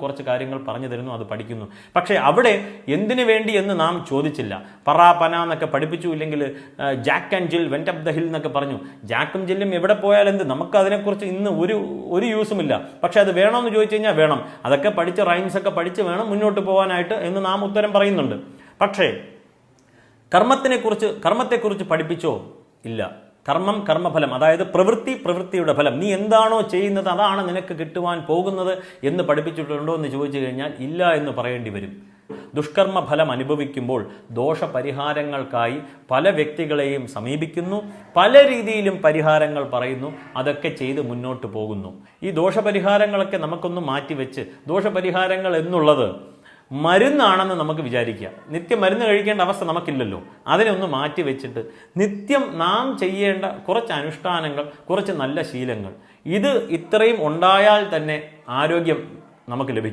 കുറച്ച് കാര്യങ്ങൾ പറഞ്ഞു തരുന്നു, അത് പഠിക്കുന്നു. പക്ഷേ അവിടെ എന്തിനു വേണ്ടി എന്ന് നാം ചോദിച്ചില്ല. പറ പന എന്നൊക്കെ പഠിപ്പിച്ചു, ഇല്ലെങ്കിൽ Jack and Jal went up the hill എന്നൊക്കെ പറഞ്ഞു. ജാക്കും ജില്ലും എവിടെ പോയാൽ എന്ത്, നമുക്ക് അതിനെക്കുറിച്ച് ഇന്ന് ഒരു യൂസുമില്ല. പക്ഷെ അത് വേണമെന്ന് ചോദിച്ചു കഴിഞ്ഞാൽ വേണം. അതൊക്കെ പഠിച്ച് റൈംസ് ഒക്കെ പഠിച്ച് വേണം മുന്നോട്ട് പോകാനായിട്ട് എന്ന് നാം ഉത്തരം പറയുന്നുണ്ട്. പക്ഷേ കർമ്മത്തെക്കുറിച്ച് പഠിപ്പിച്ചോ? ഇല്ല. കർമ്മം കർമ്മഫലം, അതായത് പ്രവൃത്തിയുടെ ഫലം, നീ എന്താണോ ചെയ്യുന്നത് അതാണ് നിനക്ക് കിട്ടുവാൻ പോകുന്നത് എന്ന് പഠിപ്പിച്ചിട്ടുണ്ടോ എന്ന് ചോദിച്ചു കഴിഞ്ഞാൽ ഇല്ല എന്ന് പറയേണ്ടി വരും. ദുഷ്കർമ്മ ഫലം അനുഭവിക്കുമ്പോൾ ദോഷപരിഹാരങ്ങൾക്കായി പല വ്യക്തികളെയും സമീപിക്കുന്നു, പല രീതിയിലും പരിഹാരങ്ങൾ പറയുന്നു, അതൊക്കെ ചെയ്ത് മുന്നോട്ട് പോകുന്നു. ഈ ദോഷപരിഹാരങ്ങളൊക്കെ നമുക്കൊന്ന് മാറ്റിവെച്ച്, ദോഷപരിഹാരങ്ങൾ എന്നുള്ളത് മരുന്നാണെന്ന് നമുക്ക് വിചാരിക്കുക. നിത്യം മരുന്ന് കഴിക്കേണ്ട അവസ്ഥ നമുക്കില്ലല്ലോ. അതിനെ ഒന്ന് മാറ്റി വെച്ചിട്ട് നിത്യം നാം ചെയ്യേണ്ട കുറച്ച് അനുഷ്ഠാനങ്ങൾ, കുറച്ച് നല്ല ശീലങ്ങൾ, ഇത് ഇത്രയും ഉണ്ടായാൽ തന്നെ ആരോഗ്യം നമുക്ക് ലഭിക്കും.